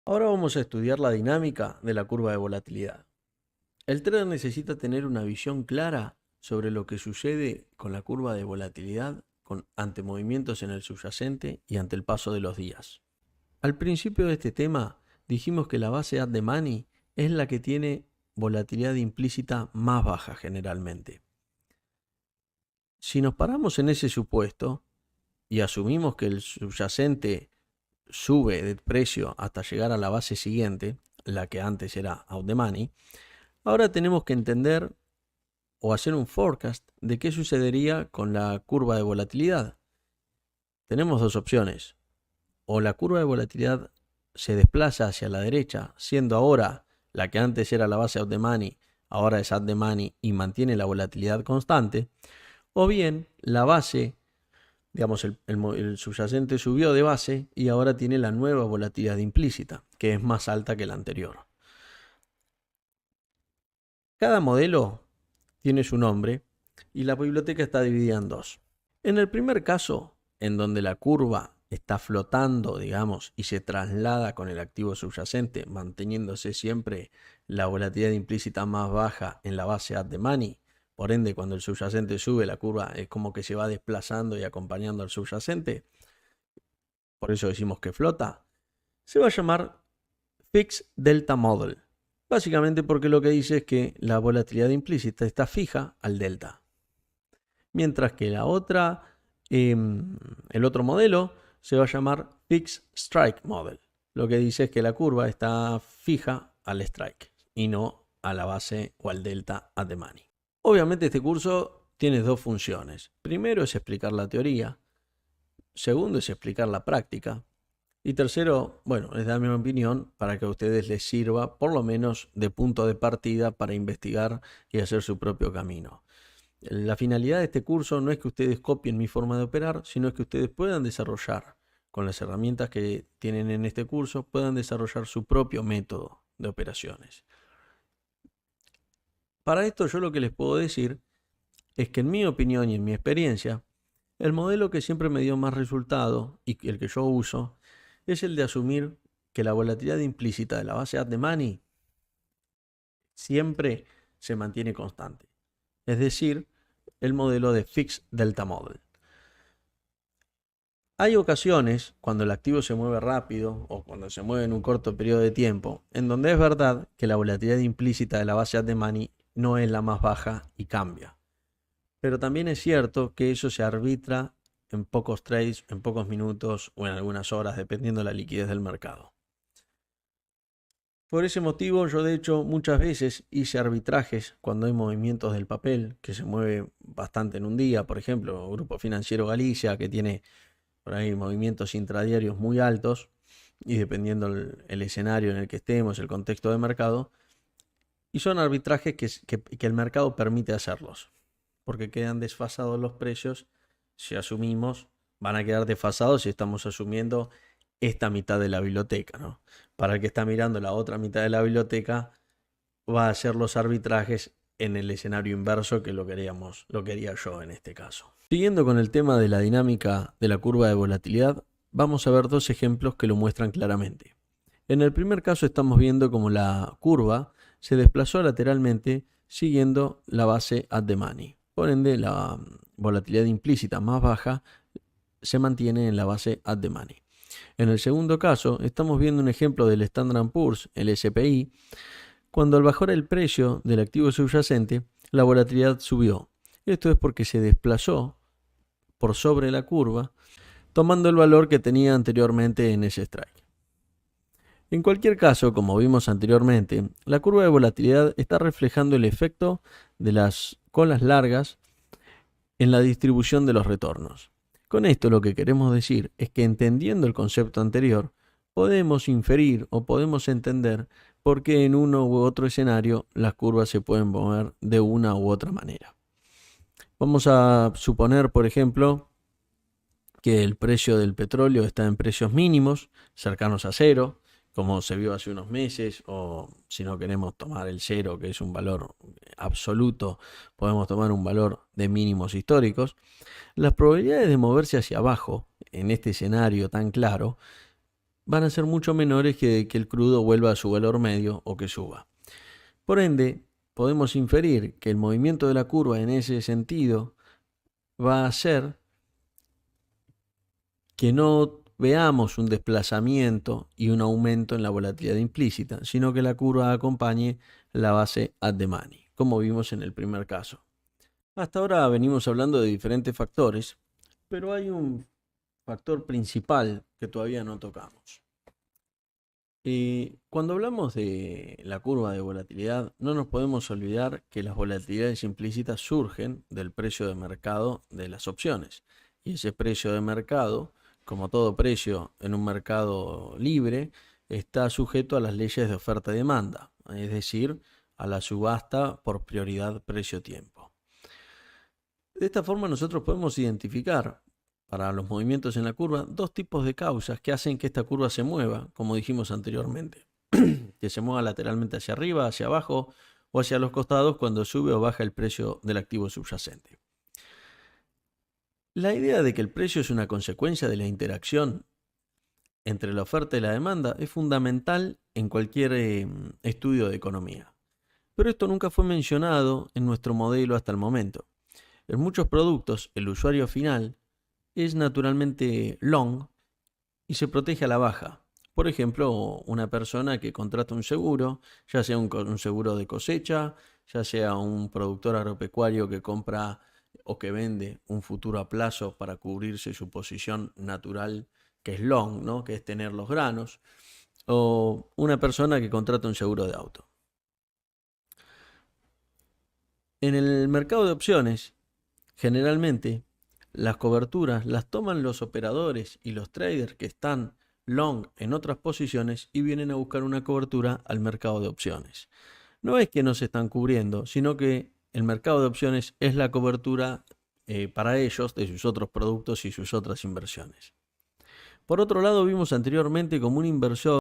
Ahora vamos a estudiar la dinámica de la curva de volatilidad. El trader necesita tener una visión clara sobre lo que sucede con la curva de volatilidad ante movimientos en el subyacente y ante el paso de los días. Al principio de este tema dijimos que la base at the money es la que tiene volatilidad implícita más baja generalmente. Si nos paramos en ese supuesto y asumimos que el subyacente sube de precio hasta llegar a la base siguiente, la que antes era out the money, ahora tenemos que entender o hacer un forecast de qué sucedería con la curva de volatilidad. Tenemos dos opciones. O la curva de volatilidad se desplaza hacia la derecha, siendo ahora la que antes era la base out the money, ahora es at the money y mantiene la volatilidad constante. O bien la base, digamos, el subyacente subió de base y ahora tiene la nueva volatilidad implícita, que es más alta que la anterior. Cada modelo tiene su nombre y la biblioteca está dividida en dos. En el primer caso, en donde la curva está flotando, digamos, y se traslada con el activo subyacente, manteniéndose siempre la volatilidad implícita más baja en la base at the money. Por ende, cuando el subyacente sube, la curva es como que se va desplazando y acompañando al subyacente. Por eso decimos que flota. Se va a llamar Fixed Delta Model. Básicamente porque lo que dice es que la volatilidad implícita está fija al delta. Mientras que el otro modelo se va a llamar Fixed Strike Model. Lo que dice es que la curva está fija al strike y no a la base o al delta at the money. Obviamente este curso tiene dos funciones. Primero es explicar la teoría. Segundo es explicar la práctica. Y tercero, bueno, es dar mi opinión para que a ustedes les sirva por lo menos de punto de partida para investigar y hacer su propio camino. La finalidad de este curso no es que ustedes copien mi forma de operar, sino que ustedes puedan desarrollar, con las herramientas que tienen en este curso, puedan desarrollar su propio método de operaciones. Para esto yo lo que les puedo decir es que en mi opinión y en mi experiencia, el modelo que siempre me dio más resultado y el que yo uso es el de asumir que la volatilidad implícita de la base at the money siempre se mantiene constante. Es decir, el modelo de Fixed Delta Model. Hay ocasiones cuando el activo se mueve rápido o cuando se mueve en un corto periodo de tiempo, en donde es verdad que la volatilidad implícita de la base at the money no es la más baja y cambia. Pero también es cierto que eso se arbitra en pocos trades, en pocos minutos o en algunas horas, dependiendo de la liquidez del mercado. Por ese motivo yo de hecho muchas veces hice arbitrajes cuando hay movimientos del papel que se mueve bastante en un día, por ejemplo, Grupo Financiero Galicia que tiene por ahí movimientos intradiarios muy altos y dependiendo el escenario en el que estemos, el contexto de mercado, y son arbitrajes que el mercado permite hacerlos, porque quedan desfasados los precios si asumimos, van a quedar desfasados si estamos asumiendo esta mitad de la biblioteca, ¿no? Para el que está mirando la otra mitad de la biblioteca, va a hacer los arbitrajes en el escenario inverso que lo quería yo en este caso. Siguiendo con el tema de la dinámica de la curva de volatilidad, vamos a ver dos ejemplos que lo muestran claramente. En el primer caso estamos viendo cómo la curva se desplazó lateralmente siguiendo la base at the money. Por ende, la volatilidad implícita más baja se mantiene en la base at the money. En el segundo caso, estamos viendo un ejemplo del Standard & Poor's, el SPI, cuando al bajar el precio del activo subyacente, la volatilidad subió. Esto es porque se desplazó por sobre la curva, tomando el valor que tenía anteriormente en ese strike. En cualquier caso, como vimos anteriormente, la curva de volatilidad está reflejando el efecto de las colas largas en la distribución de los retornos. Con esto lo que queremos decir es que entendiendo el concepto anterior, podemos inferir o podemos entender por qué en uno u otro escenario las curvas se pueden mover de una u otra manera. Vamos a suponer, por ejemplo, que el precio del petróleo está en precios mínimos, cercanos a cero, como se vio hace unos meses, o si no queremos tomar el cero, que es un valor absoluto, podemos tomar un valor de mínimos históricos. Las probabilidades de moverse hacia abajo, en este escenario tan claro, van a ser mucho menores que el crudo vuelva a su valor medio o que suba. Por ende, podemos inferir que el movimiento de la curva en ese sentido va a ser que no veamos un desplazamiento y un aumento en la volatilidad implícita, sino que la curva acompañe la base at the money, como vimos en el primer caso. Hasta ahora venimos hablando de diferentes factores, pero hay un factor principal que todavía no tocamos. Cuando hablamos de la curva de volatilidad, no nos podemos olvidar que las volatilidades implícitas surgen del precio de mercado de las opciones. Y ese precio de mercado, como todo precio en un mercado libre, está sujeto a las leyes de oferta y demanda, es decir, a la subasta por prioridad precio-tiempo. De esta forma nosotros podemos identificar para los movimientos en la curva dos tipos de causas que hacen que esta curva se mueva, como dijimos anteriormente, que se mueva lateralmente hacia arriba, hacia abajo o hacia los costados cuando sube o baja el precio del activo subyacente. La idea de que el precio es una consecuencia de la interacción entre la oferta y la demanda es fundamental en cualquier estudio de economía. Pero esto nunca fue mencionado en nuestro modelo hasta el momento. En muchos productos, el usuario final es naturalmente long y se protege a la baja. Por ejemplo, una persona que contrata un seguro, ya sea un seguro de cosecha, ya sea un productor agropecuario que compra o que vende un futuro a plazo para cubrirse su posición natural, que es long, ¿no? Que es tener los granos, o una persona que contrata un seguro de auto. En el mercado de opciones, generalmente, las coberturas las toman los operadores y los traders que están long en otras posiciones y vienen a buscar una cobertura al mercado de opciones. No es que no se están cubriendo, sino que el mercado de opciones es la cobertura para ellos de sus otros productos y sus otras inversiones. Por otro lado, vimos anteriormente como un inversor